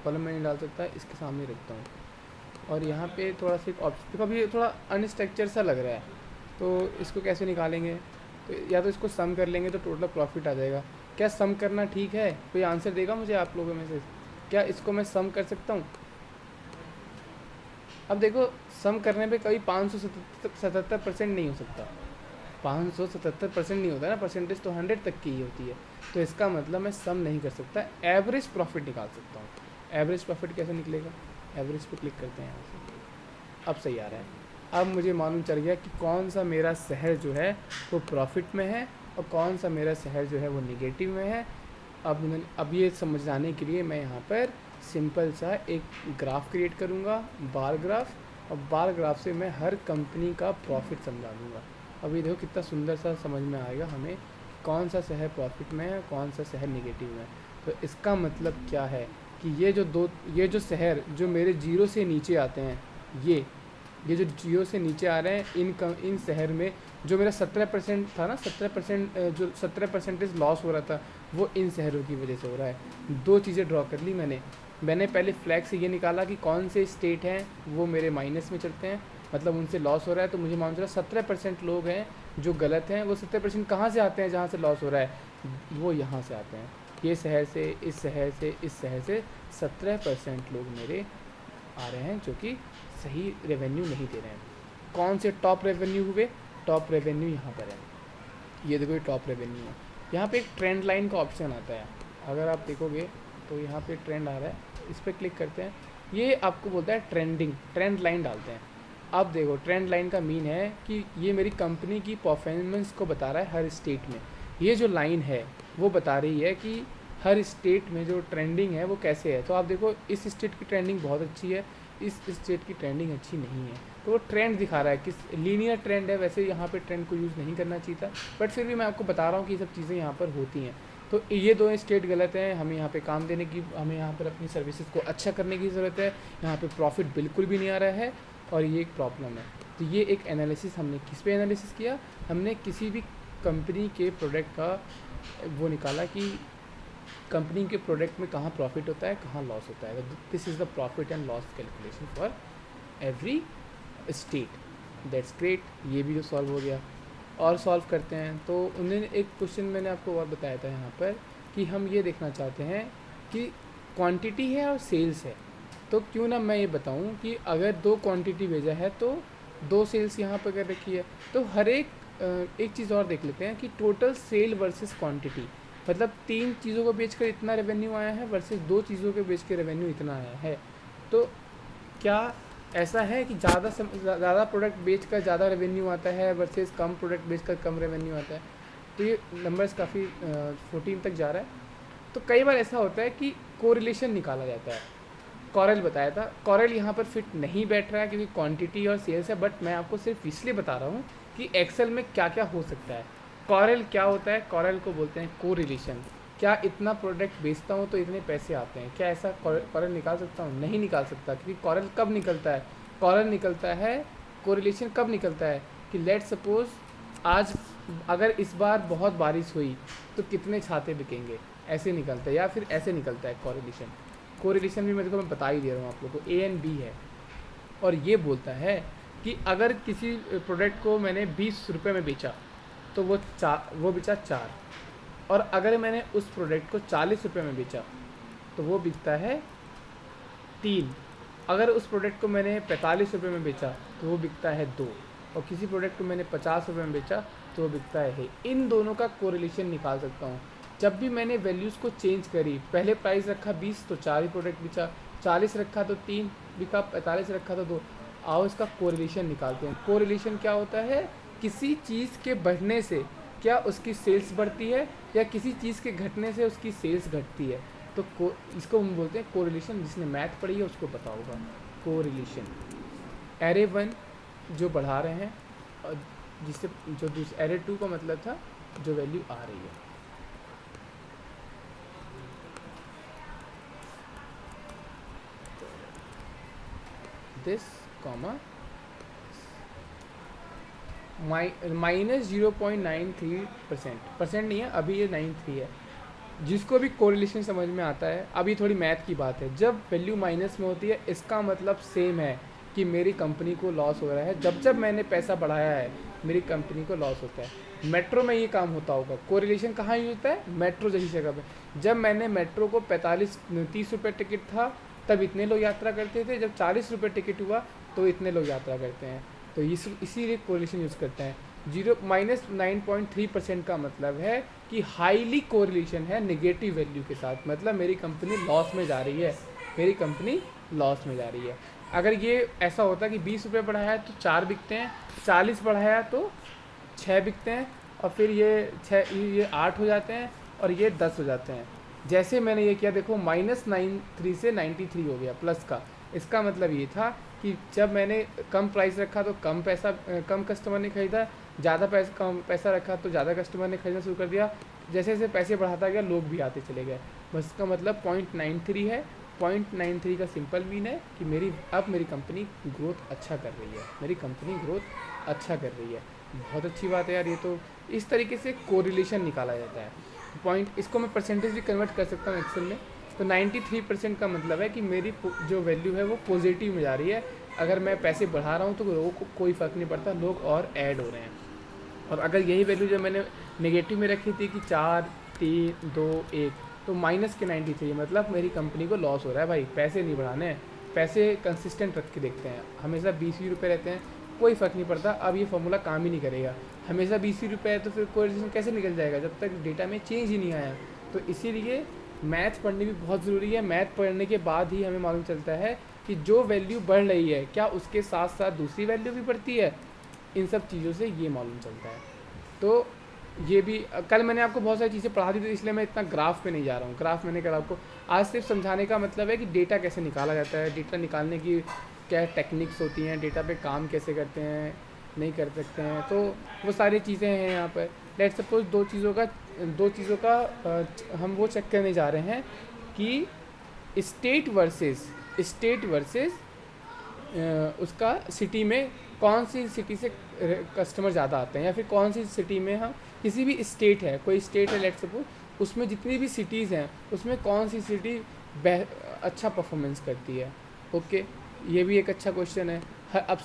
कॉलम में नहीं डाल सकता, इसके सामने रखता हूँ। और यहाँ पे थोड़ा सा एक ऑप्शन देखो, अभी ये थोड़ा अनस्ट्रक्चर सा लग रहा है, तो इसको कैसे निकालेंगे, तो या तो इसको सम कर लेंगे तो टोटल प्रॉफिट आ जाएगा। क्या सम करना ठीक है, कोई आंसर देगा मुझे आप लोगों में से, क्या इसको मैं सम कर सकता हूँ। अब देखो सम करने पे कभी 577% नहीं हो सकता, 577% नहीं होता ना, परसेंटेज तो 100 तक की ही होती है। तो इसका मतलब मैं सम नहीं कर सकता, एवरेज प्रॉफिट निकाल सकता हूँ। एवरेज प्रॉफिट कैसे निकलेगा, एवरेज पे क्लिक करते हैं यहाँ से, अब सही आ रहा है। अब मुझे मालूम चल गया कि कौन सा मेरा शहर जो है वो प्रॉफिट में है और कौन सा मेरा शहर जो है वो निगेटिव में है। अब ये समझाने के लिए मैं यहाँ पर सिंपल सा एक ग्राफ क्रिएट करूँगा, बार ग्राफ, और बार ग्राफ से मैं हर कंपनी का प्रॉफिट समझा दूँगा। अभी देखो कितना सुंदर सा समझ में आएगा हमें कौन सा शहर प्रॉफिट में है, कौन सा शहर निगेटिव में है। तो इसका मतलब क्या है कि ये जो शहर जो मेरे जीरो से नीचे आते हैं, ये जो जीरो से नीचे आ रहे हैं, इन शहर में जो मेरा 17% था ना, 17% जो 17% लॉस हो रहा था वो इन शहरों की वजह से हो रहा है। 2 चीज़ें ड्रॉ कर ली मैंने पहले फ्लैग से ये निकाला कि कौन से स्टेट हैं वो मेरे माइनस में चलते हैं, मतलब उनसे लॉस हो रहा है, तो मुझे मालूम चला 17% लोग हैं जो गलत हैं। वो 70% कहाँ से आते हैं जहाँ से लॉस हो रहा है? वो यहाँ से आते हैं, ये शहर से, इस शहर से, इस शहर से 17% लोग मेरे आ रहे हैं जो कि सही रेवेन्यू नहीं दे रहे हैं। कौन से टॉप रेवेन्यू हुए? टॉप रेवेन्यू यहाँ पर है, ये देखो, ये टॉप रेवेन्यू है। यहाँ पे एक ट्रेंड लाइन का ऑप्शन आता है, अगर आप देखोगे तो यहाँ पे ट्रेंड आ रहा है, इस पर क्लिक करते हैं, ये आपको बोलता है ट्रेंडिंग, ट्रेंड लाइन डालते हैं। अब देखो, ट्रेंड लाइन का मीन है कि ये मेरी कंपनी की परफॉर्मेंस को बता रहा है हर स्टेट में। ये जो लाइन है वो बता रही है कि हर स्टेट में जो ट्रेंडिंग है वो कैसे है। तो आप देखो, इस स्टेट की ट्रेंडिंग बहुत अच्छी है, इस स्टेट की ट्रेंडिंग अच्छी नहीं है, तो वो ट्रेंड दिखा रहा है किस लीनियर ट्रेंड है। वैसे यहाँ पे ट्रेंड को यूज़ नहीं करना चाहिए था, बट फिर भी मैं आपको बता रहा हूँ कि ये सब चीज़ें यहाँ पर होती हैं। तो ये दो स्टेट गलत हैं, हमें यहाँ पे काम देने की, हमें यहाँ पर अपनी सर्विसेज को अच्छा करने की ज़रूरत है। यहाँ पे प्रॉफिट बिल्कुल भी नहीं आ रहा है और ये एक प्रॉब्लम है। तो ये एक एनालिसिस हमने किस पे एनालिसिस किया? हमने किसी भी कंपनी के प्रोडक्ट का वो निकाला कि कंपनी के प्रोडक्ट में कहाँ प्रॉफिट होता है, कहाँ लॉस होता है। This is the profit and loss calculation for every state. That's great, ये भी जो सॉल्व हो गया। और सॉल्व करते हैं, तो उन्होंने एक क्वेश्चन मैंने आपको और बताया था यहाँ पर कि हम ये देखना चाहते हैं कि क्वांटिटी है और सेल्स है। तो क्यों ना मैं ये बताऊँ कि अगर 2 क्वांटिटी भेजा है तो 2 सेल्स यहाँ पर कर रखी है। तो हर एक चीज़ और देख लेते हैं कि टोटल सेल वर्सेस क्वांटिटी, मतलब 3 चीज़ों को बेचकर इतना रेवेन्यू आया है वर्सेस 2 चीज़ों के बेच के रेवेन्यू इतना आया है। तो क्या ऐसा है कि ज़्यादा प्रोडक्ट बेचकर ज़्यादा रेवेन्यू आता है वर्सेस कम प्रोडक्ट बेचकर कम रेवेन्यू आता है? तो ये नंबर्स काफ़ी 14 तक जा रहा है। तो कई बार ऐसा होता है कि कोरिलेशन निकाला जाता है। कॉरेल बताया था, कॉरेल यहाँ पर फिट नहीं बैठ रहा है क्योंकि क्वांटिटी और सेल्स है, बट मैं आपको सिर्फ इसलिए बता रहा हूँ कि एक्सेल में क्या क्या हो सकता है। कॉरेल क्या होता है? कॉरेल को बोलते हैं कोरिलेशन। क्या इतना प्रोडक्ट बेचता हूँ तो इतने पैसे आते हैं, क्या ऐसा कॉरेल निकाल सकता हूँ? नहीं निकाल सकता, क्योंकि कॉरेल कब निकलता है? कॉरेल निकलता है, कोरिलेशन कब निकलता है कि लेट्स सपोज आज अगर इस बार बहुत बारिश हुई तो कितने छाते बिकेंगे, ऐसे निकलता है। या फिर ऐसे निकलता है कोरिलेशन। कोरिलेशन भी मैं बता ही दे रहा हूँ आप लोगों को, ए एंड बी है। और ये बोलता है कि अगर किसी प्रोडक्ट को मैंने 20 रुपये में बेचा तो वो बेचा 4, और अगर मैंने उस प्रोडक्ट को 40 रुपये में बेचा तो वो बिकता है 3। अगर उस प्रोडक्ट को मैंने 45 रुपये में बेचा तो वो बिकता है 2, और किसी प्रोडक्ट को मैंने 50 रुपये में बेचा तो वो बिकता है। इन दोनों का कोरिलेशन निकाल सकता हूँ। जब भी मैंने वैल्यूज़ को चेंज करी, पहले प्राइस रखा 20 तो 4 ही प्रोडक्ट बिका, 40 रखा तो 3 बिका, 45 रखा तो 2। आओ इसका कोरिलेशन निकालते हैं। कोरिलेशन क्या होता है? किसी चीज़ के बढ़ने से क्या उसकी सेल्स बढ़ती है, या किसी चीज़ के घटने से उसकी सेल्स घटती है। तो इसको हम बोलते हैं कोरिलेशन। जिसने मैथ पढ़ी है उसको पता होगा कोरिलेशन। एरे 1 जो बढ़ा रहे हैं, और जिससे जो एरे 2 का मतलब था जो वैल्यू आ रही है। दिस कॉमा माइनस 0.93%, परसेंट नहीं है अभी, ये 93 है। जिसको भी कोरिलेशन समझ में आता है, अभी थोड़ी मैथ की बात है, जब वैल्यू माइनस में होती है इसका मतलब सेम है कि मेरी कंपनी को लॉस हो रहा है। जब मैंने पैसा बढ़ाया है मेरी कंपनी को लॉस होता है। मेट्रो में ये काम होता होगा। कोरिलेशन कहाँ यूज होता है? मेट्रो जैसी जगह पे। जब मैंने मेट्रो को 30 रुपये टिकट था तब इतने लोग यात्रा करते थे, जब 40 रुपये टिकट हुआ तो इतने लोग यात्रा करते हैं। तो इसीलिए कोरिलेशन यूज़ करते हैं। -9.3% का मतलब है कि हाईली कोरिलेशन है नेगेटिव वैल्यू के साथ, मतलब मेरी कंपनी लॉस में जा रही है, मेरी कंपनी लॉस में जा रही है। अगर ये ऐसा होता कि 20 रुपये बढ़ाया है तो 4 बिकते हैं, 40 बढ़ाया तो 6 बिकते हैं, और फिर ये 8 हो जाते हैं और ये 10 हो जाते हैं। जैसे मैंने ये किया, देखो -93 से 93 हो गया प्लस का। इसका मतलब ये था कि जब मैंने कम प्राइस रखा तो कम कस्टमर ने खरीदा, ज़्यादा कम पैसा रखा तो ज़्यादा कस्टमर ने खरीदना शुरू कर दिया। जैसे जैसे पैसे बढ़ाता गया लोग भी आते चले गए। बस इसका मतलब 0.93 है। 0.93 का सिंपल मीन है कि मेरी कंपनी ग्रोथ अच्छा कर रही है, मेरी कंपनी ग्रोथ अच्छा कर रही है। बहुत अच्छी बात है यार। ये तो इस तरीके से कोरिलेशन निकाला जाता है। इसको मैं परसेंटेज भी कन्वर्ट कर सकता हूँ एक्सेल में। तो 93% का मतलब है कि मेरी जो वैल्यू है वो पॉजिटिव में जा रही है, अगर मैं पैसे बढ़ा रहा हूँ तो लोगों को कोई फ़र्क नहीं पड़ता, लोग और ऐड हो रहे हैं। और अगर यही वैल्यू जब मैंने नेगेटिव में रखी थी कि 4 3 2 1, तो माइनस के 93, मतलब मेरी कंपनी को लॉस हो रहा है भाई, पैसे नहीं बढ़ाने हैं, पैसे कंसिस्टेंट रख के देखते हैं, हमेशा 20 रुपये रहते हैं, कोई फ़र्क नहीं पड़ता। अब ये फॉर्मूला काम ही नहीं करेगा, हमेशा 20 रुपये है तो फिर कोरिलेशन कैसे निकल जाएगा जब तक डेटा में चेंज ही नहीं आया। तो इसीलिए मैथ पढ़नी भी बहुत ज़रूरी है। मैथ पढ़ने के बाद ही हमें मालूम चलता है कि जो वैल्यू बढ़ रही है क्या उसके साथ साथ दूसरी वैल्यू भी बढ़ती है, इन सब चीज़ों से ये मालूम चलता है। तो ये भी कल मैंने आपको बहुत सारी चीज़ें पढ़ा दी थी, इसलिए मैं इतना ग्राफ पे नहीं जा रहा हूँ। ग्राफ मैंने कल आपको आज सिर्फ समझाने का मतलब है कि डेटा कैसे निकाला जाता है, डेटा निकालने की क्या टेक्निक्स होती हैं, डेटा पे काम कैसे करते हैं, नहीं कर सकते हैं, तो वो सारी चीज़ें हैं यहाँ पर। लेट्स सपोज दो चीज़ों का हम वो चेक करने जा रहे हैं कि स्टेट वर्सेस उसका सिटी में कौन सी सिटी से कस्टमर ज़्यादा आते हैं, या फिर कौन सी सिटी में हम किसी भी स्टेट है, कोई स्टेट है लेट्स सपोज, उसमें जितनी भी सिटीज़ हैं उसमें कौन सी सिटी अच्छा परफॉर्मेंस करती है। ओके, ये भी एक अच्छा क्वेश्चन है। अब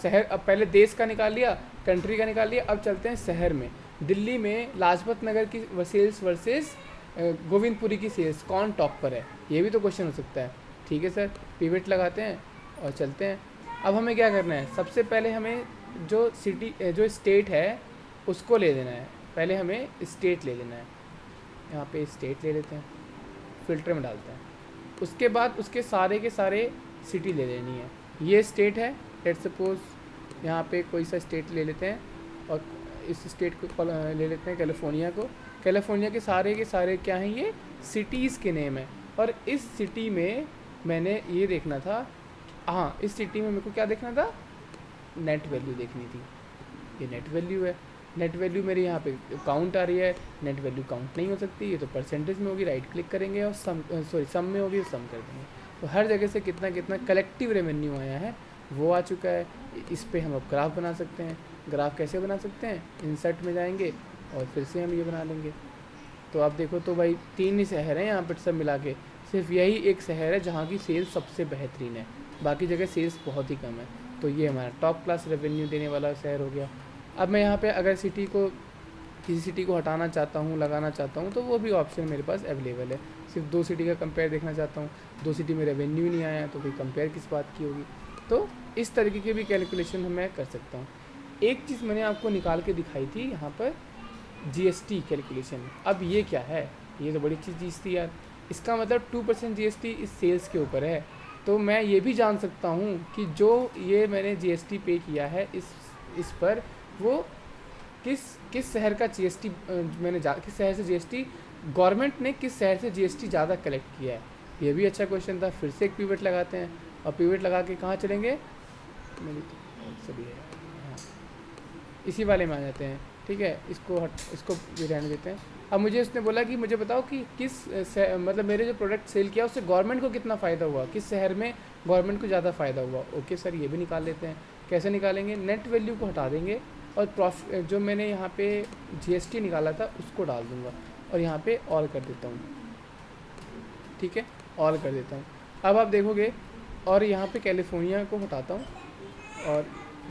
पहले देश का निकाल लिया, कंट्री का निकाल लिया, अब चलते हैं शहर में। दिल्ली में लाजपत नगर की सेल्स वर्सेस गोविंदपुरी की सेल्स, कौन टॉप पर है, ये भी तो क्वेश्चन हो सकता है। ठीक है सर, पिवट लगाते हैं और चलते हैं। अब हमें क्या करना है, सबसे पहले हमें जो स्टेट है उसको ले लेना है। पहले हमें स्टेट ले लेना है, यहाँ पे स्टेट ले लेते हैं, फिल्टर में डालते हैं। उसके बाद उसके सारे के सारे सिटी ले लेनी है। ये स्टेट है, लेट्स सपोज यहाँ पे कोई सा स्टेट ले लेते हैं, और इस स्टेट को ले लेते हैं कैलिफोर्निया को। कैलिफोर्निया के सारे क्या हैं, ये सिटीज़ के नेम है। और इस सिटी में मैंने ये देखना था, हाँ इस सिटी में मेरे को क्या देखना था, नेट वैल्यू देखनी थी। ये नेट वैल्यू है, नेट वैल्यू मेरी यहाँ पे काउंट आ रही है, नेट वैल्यू काउंट नहीं हो सकती, ये तो परसेंटेज में होगी, राइट क्लिक करेंगे और सम में होगी, सम कर देंगे। तो हर जगह से कितना कितना कलेक्टिव रेवेन्यू आया है वो आ चुका है। इस पे हम अब ग्राफ बना सकते हैं। ग्राफ कैसे बना सकते हैं, इंसर्ट में जाएंगे और फिर से हम ये बना लेंगे। तो आप देखो तो भाई 3 ही शहर हैं यहाँ पर सब मिला के, सिर्फ यही एक शहर है जहाँ की सेल्स सबसे बेहतरीन है, बाकी जगह सेल्स बहुत ही कम है। तो ये हमारा टॉप क्लास रेवेन्यू देने वाला शहर हो गया। अब मैं यहाँ पे अगर किसी सिटी को हटाना चाहता हूँ, लगाना चाहता हूँ, तो वो भी ऑप्शन मेरे पास अवेलेबल है। सिर्फ 2 सिटी का कंपेयर देखना चाहता हूँ, 2 सिटी में रेवेन्यू नहीं आया तो फिर कंपेयर किस बात की होगी। तो इस तरीके की भी कैलकुलेशन मैं कर सकता हूँ। एक चीज़ मैंने आपको निकाल के दिखाई थी यहाँ पर, जीएसटी कैलकुलेशन। अब ये क्या है, ये तो बड़ी चीज़ थी यार। इसका मतलब 2% जीएसटी इस सेल्स के ऊपर है। तो मैं ये भी जान सकता हूँ कि जो ये मैंने जीएसटी पे किया है इस पर, वो किस शहर का जीएसटी किस शहर से जीएसटी गवर्नमेंट ने किस शहर से जीएसटी ज़्यादा कलेक्ट किया है। ये भी अच्छा क्वेश्चन था। फिर से एक पिवट लगाते हैं, और पिवट लगा के कहाँ चलेंगे, मेरी सभी है हाँ, इसी वाले में आ जाते हैं। ठीक है, इसको भी रहने देते हैं। अब मुझे उसने बोला कि मुझे बताओ कि मतलब मेरे जो प्रोडक्ट सेल किया उससे गवर्नमेंट को कितना फ़ायदा हुआ, किस शहर में गवर्नमेंट को ज़्यादा फ़ायदा हुआ। ओके सर, ये भी निकाल लेते हैं। कैसे निकालेंगे, नेट वैल्यू को हटा देंगे और प्रॉफिट जो मैंने यहाँ पे जीएसटी निकाला था उसको डाल दूँगा, और यहाँ पे ऑल कर देता हूँ। ठीक है, ऑल कर देता हूँ। अब आप देखोगे, और यहाँ पे कैलिफोर्निया को हटाता हूँ और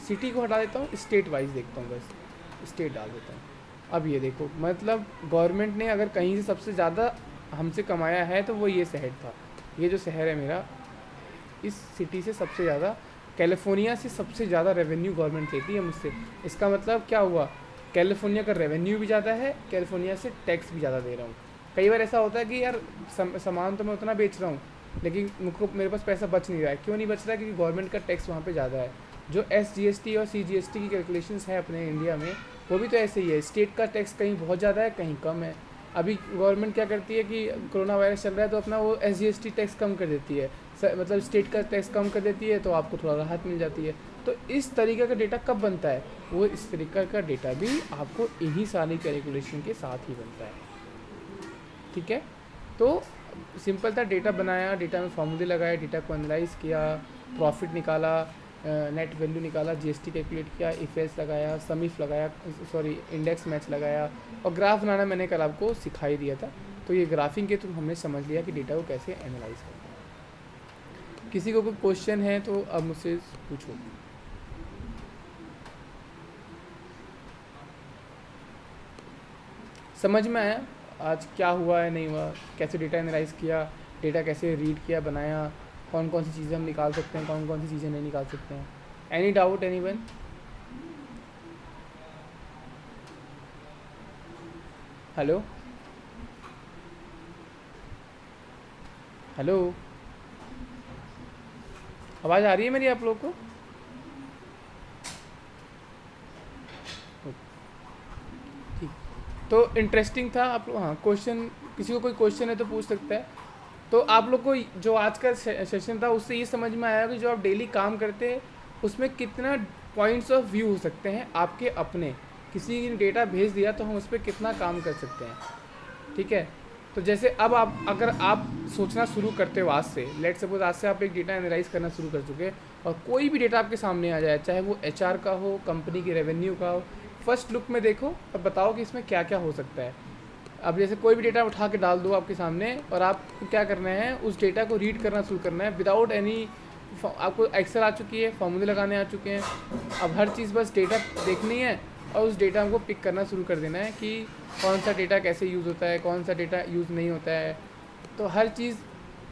सिटी को हटा देता हूँ, स्टेट वाइज देखता हूँ, बस स्टेट डाल देता हूँ। अब ये देखो, मतलब गवर्नमेंट ने अगर कहीं से सबसे ज़्यादा हमसे कमाया है तो वो ये शहर था। ये जो शहर है मेरा, इस सिटी से सबसे ज़्यादा, कैलिफोर्निया से सबसे ज़्यादा रेवेन्यू गवर्नमेंट लेती है मुझसे। इसका मतलब क्या हुआ, कैलिफोर्निया का रेवेन्यू भी ज़्यादा है, कैलिफोर्निया से टैक्स भी ज़्यादा दे रहा हूँ। कई बार ऐसा होता है कि यार सामान तो मैं उतना बेच रहा हूँ, लेकिन मेरे पास पैसा बच नहीं रहा है। क्यों नहीं बच रहा है, क्योंकि गवर्नमेंट का टैक्स वहाँ पे ज़्यादा है। जो SGST और CGST की कैलकुलेशंस है अपने इंडिया में, वो भी तो ऐसे ही है। स्टेट का टैक्स कहीं बहुत ज़्यादा है, कहीं कम है। अभी गवर्नमेंट क्या करती है कि कोरोना वायरस चल रहा है तो अपना वो SGST टैक्स कम कर देती है, मतलब स्टेट का टैक्स कम कर देती है, तो आपको थोड़ा राहत मिल जाती है। तो इस तरीके का डेटा कब बनता है, वो इस तरीके का डेटा भी आपको इन्हीं सारी कैलकुलेशन के साथ ही बनता है। ठीक है, तो सिंपल था, डेटा बनाया, डेटा में फॉर्मूले लगाए, डेटा को एनालाइज किया, प्रॉफिट निकाला, नेट वैल्यू निकाला, जीएसटी कैलकुलेट किया, इफेस लगाया, समीफ लगाया, इंडेक्स मैच लगाया, और ग्राफ बनाना मैंने कल आपको सिखाई दिया था। तो ये ग्राफिंग के थ्रू हमने समझ लिया कि डेटा को कैसे एनालाइज करना है। किसी को कोई क्वेश्चन है तो अब मुझसे पूछो। समझ में आया आज क्या हुआ है नहीं हुआ, कैसे डेटा एनालाइज किया, डेटा कैसे रीड किया बनाया, कौन कौन सी चीज़ें हम निकाल सकते हैं, कौन कौन सी चीज़ें नहीं निकाल सकते हैं। Any doubt anyone? Hello hello, आवाज़ आ रही है मेरी आप लोग को? ठीक, तो इंटरेस्टिंग था आप लोग। हाँ, क्वेश्चन किसी को कोई क्वेश्चन है तो पूछ सकता है। तो आप लोग को जो आज का सेशन था उससे ये समझ में आया कि जो आप डेली काम करते हैं उसमें कितना पॉइंट्स ऑफ व्यू हो सकते हैं आपके अपने। किसी ने डेटा भेज दिया तो हम उस पर कितना काम कर सकते हैं, ठीक है। तो जैसे अब आप अगर आप सोचना शुरू करते हो आज से, लेट सपोज आज से आप एक डेटा एनालाइज करना शुरू कर चुके और कोई भी डेटा आपके सामने आ जाए, चाहे वो एचआर का हो, कंपनी की रेवेन्यू का हो, फर्स्ट लुक में देखो और बताओ कि इसमें क्या क्या हो सकता है। अब जैसे कोई भी डेटा उठा के डाल दो आपके सामने और आपको क्या करना है, उस डेटा को रीड करना शुरू करना है विदाउट एनी। आपको एक्सेल आ चुकी है, फॉर्मूले लगाने आ चुके हैं, अब हर चीज़ बस डेटा देखनी है और उस डेटा को पिक करना शुरू कर देना है कि कौन सा डेटा कैसे यूज़ होता है, कौन सा डेटा यूज़ नहीं होता है। तो हर चीज़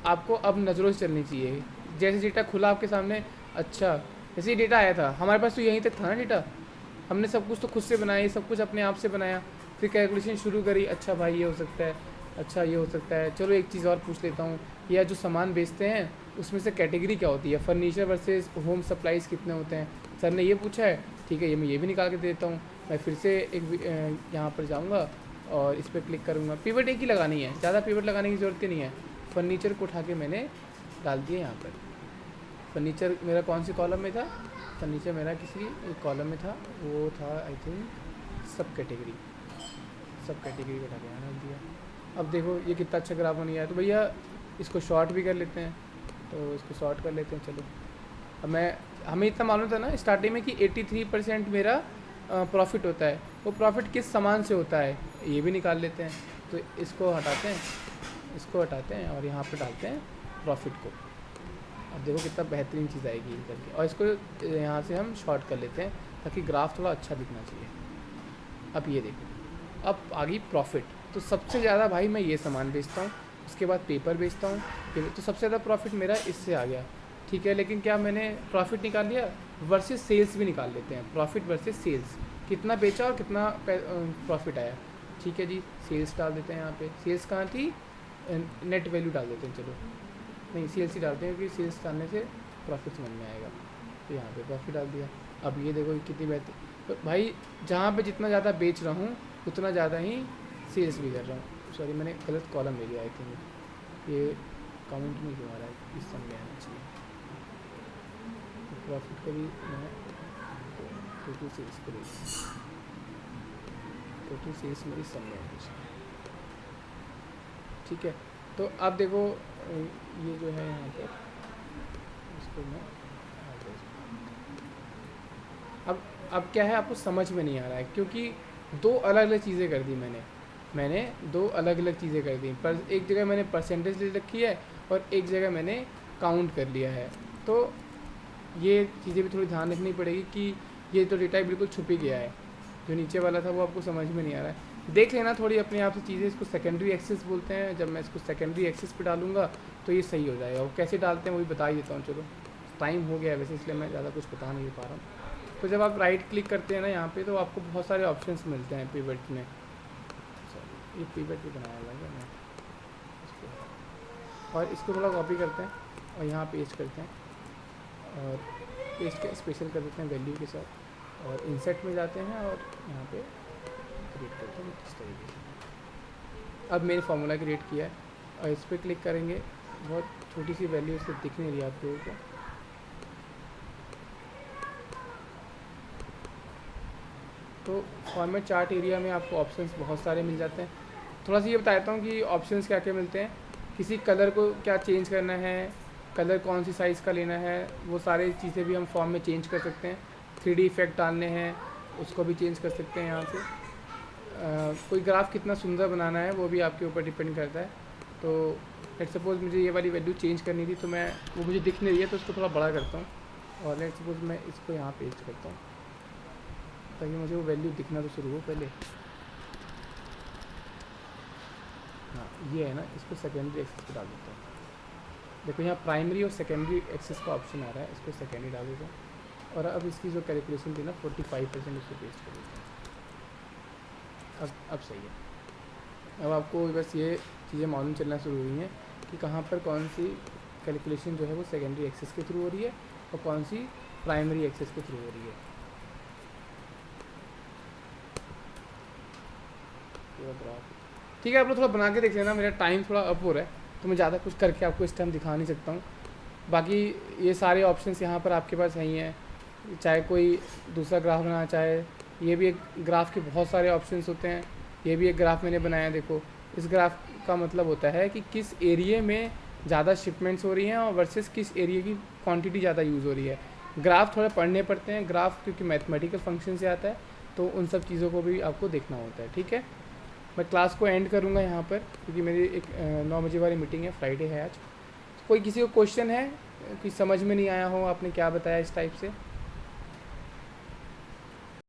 आपको अब नज़रों से चलनी चाहिए। जैसे डेटा खुला आपके सामने, अच्छा जैसे ये डेटा आया था हमारे पास तो यहीं तक था ना डेटा, हमने सब कुछ तो खुद से बनाया, सब कुछ अपने आप से बनाया, फिर कैलकुलेशन शुरू करी, अच्छा भाई ये हो सकता है, अच्छा ये हो सकता है, चलो एक चीज़ और पूछ लेता हूँ, या जो सामान बेचते हैं उसमें से कैटेगरी क्या होती है, फर्नीचर वर्सेस होम सप्लाईज़ कितने होते हैं, सर ने ये पूछा है, ठीक है ये मैं ये भी निकाल के दे देता हूँ। मैं फिर से एक यहाँ पर जाऊँगा और इस पर क्लिक करूँगा, पिवट एक ही लगानी है, ज़्यादा पिवट लगाने की ज़रूरत ही नहीं है। फर्नीचर को उठा के मैंने डाल दिया यहाँ पर। फर्नीचर मेरा कौन सी कॉलम में था, फर्नीचर मेरा किसी एक कॉलम में था, वो था आई थिंक सब कैटेगरी को उठा के यहाँ डाल दिया। अब देखो ये कितना अच्छा ग्राफ बन गया है। तो भैया इसको शॉर्ट भी कर लेते हैं, तो इसको शॉर्ट कर लेते हैं। चलो अब हमें इतना मालूम था ना स्टार्टिंग में कि 83% मेरा प्रॉफिट होता है, वो प्रॉफिट किस सामान से होता है ये भी निकाल लेते हैं। तो इसको हटाते हैं और यहाँ पे डालते हैं प्रॉफिट को। अब देखो कितना बेहतरीन चीज़ आएगी ये करके, और इसको यहाँ से हम शॉर्ट कर लेते हैं ताकि ग्राफ थोड़ा अच्छा दिखना चाहिए। अब ये देखो, अब आ गई प्रॉफिट। तो सबसे ज़्यादा भाई मैं ये सामान बेचता हूँ, उसके बाद पेपर बेचता हूँ, तो सबसे ज़्यादा प्रॉफिट मेरा इससे आ गया, ठीक है। लेकिन क्या मैंने प्रॉफिट निकाल लिया, वर्सेस सेल्स भी निकाल लेते हैं, प्रॉफिट वर्सेस सेल्स, कितना बेचा और कितना प्रॉफिट आया, ठीक है जी। सेल्स डाल देते हैं यहाँ पे, सेल्स कहाँ थी, नेट वैल्यू डाल देते हैं, चलो नहीं सेल्स ही डालते हैं क्योंकि सेल्स डालने से प्रॉफिट समझ में आएगा। तो यहाँ पे प्रॉफिट डाल दिया। अब ये देखो कितनी बेहतर, तो भाई जहाँ पे जितना ज़्यादा बेच रहा हूँ उतना ज़्यादा ही सेल्स भी कर रहा हूँ। सॉरी मैंने गलत कॉलम ले लिया, आई थिंक ये काउंट नहीं क्यों आ रहा है, इस समय आना चाहिए। तो प्रॉफिट को भी मैं टोटल सेल्स को टोटल सेल्स मेरी सब में आनी चाहिए, ठीक है। तो अब देखो ये जो है यहाँ पर इसको मैं अब क्या है आपको समझ में नहीं आ रहा है क्योंकि दो अलग अलग चीज़ें कर दी मैंने दो अलग अलग चीज़ें कर दी। पर एक जगह मैंने परसेंटेज ले रखी है और एक जगह मैंने काउंट कर लिया है। तो ये चीज़ें भी थोड़ी ध्यान रखनी पड़ेगी कि ये तो डेटा बिल्कुल छुप ही गया है, जो नीचे वाला था वो आपको समझ में नहीं आ रहा है। देख लेना थोड़ी अपने आप से चीज़ें, इसको सेकेंडरी एक्सेस बोलते हैं। जब मैं इसको सेकेंडरी एक्सेस पे डालूंगा तो ये सही हो जाएगा। वो कैसे डालते हैं वो भी बता ही देता हूँ। चलो टाइम हो गया है वैसे, इसलिए मैं ज़्यादा कुछ बता नहीं पा रहा हूँ। तो जब आप राइट क्लिक करते हैं ना यहाँ पे, तो आपको बहुत सारे ऑप्शंस मिलते हैं पिवट में। सॉरी ये पिवट भी बनाया हुआ है मैं इसको, और इसको थोड़ा कॉपी करते हैं और यहाँ पेस्ट करते हैं और पेस्ट के स्पेशल कर देते हैं वैल्यू के साथ, और इंसर्ट में जाते हैं और यहाँ पे क्रिएट करते हैं इस तरीके से। अब मैंने फार्मूला क्रिएट किया है और इस पर क्लिक करेंगे, बहुत छोटी सी वैल्यू इसको दिख नहीं रही आप लोगों को। तो फॉर्मेट चार्ट एरिया में आपको ऑप्शंस बहुत सारे मिल जाते हैं। थोड़ा सा ये बता देता हूँ कि ऑप्शंस क्या क्या मिलते हैं। किसी कलर को क्या चेंज करना है, कलर कौन सी साइज़ का लेना है, वो सारी चीज़ें भी हम फॉर्म में चेंज कर सकते हैं। 3D इफेक्ट डालने हैं उसको भी चेंज कर सकते हैं यहाँ से। कोई ग्राफ कितना सुंदर बनाना है वो भी आपके ऊपर डिपेंड करता है। तो लेट सपोज मुझे ये वाली वैल्यू चेंज करनी थी, तो मैं वो मुझे दिख नहीं रही है तो उसको थोड़ा बड़ा करता हूँ, और लेट सपोज मैं इसको यहाँ पेस्ट करता हूँ ताकि मुझे वो वैल्यू दिखना तो शुरू हो पहले। हाँ ये है ना, इसको सेकेंडरी एक्सेस पे डाल देता हूँ। देखो यहाँ प्राइमरी और सेकेंडरी एक्सेस का ऑप्शन आ रहा है, इसको सेकेंडरी डाल देता हूँ। और अब इसकी जो कैलकुलेशन थी ना 45% इसको पेस्ट कर देता हूँ। अब सही है। अब आपको बस ये चीज़ें मालूम चलना शुरू हुई हैं कि कहाँ पर कौन सी कैलकुलेशन जो है वो सेकेंडरी एक्सेस के थ्रू हो रही है और कौन सी प्राइमरी एक्सेस के थ्रू हो रही है। ठीक है, आप लोग थोड़ा बना के देख लेना, मेरा टाइम थोड़ा अप हो रहा है तो मैं ज़्यादा कुछ करके आपको इस टाइम दिखा नहीं सकता हूँ। बाकी ये सारे ऑप्शंस यहाँ पर आपके पास ही हैं, चाहे कोई दूसरा ग्राफ बनाना चाहे, ये भी एक ग्राफ के बहुत सारे ऑप्शंस होते हैं। ये भी एक ग्राफ मैंने बनाया, देखो इस ग्राफ का मतलब होता है कि किस एरिया में ज़्यादा शिपमेंट्स हो रही हैं और वर्सेस किस एरिया की क्वांटिटी ज़्यादा यूज़ हो रही है। ग्राफ थोड़ा पढ़ने पड़ते हैं, ग्राफ क्योंकि मैथमेटिकल फंक्शन से आता है तो उन सब चीज़ों को भी आपको देखना होता है। ठीक है, मैं क्लास को एंड करूँगा यहाँ पर क्योंकि मेरी एक 9 बजे वाली मीटिंग है, फ्राइडे है आज। कोई किसी को क्वेश्चन है कि समझ में नहीं आया हो आपने क्या बताया इस टाइप से?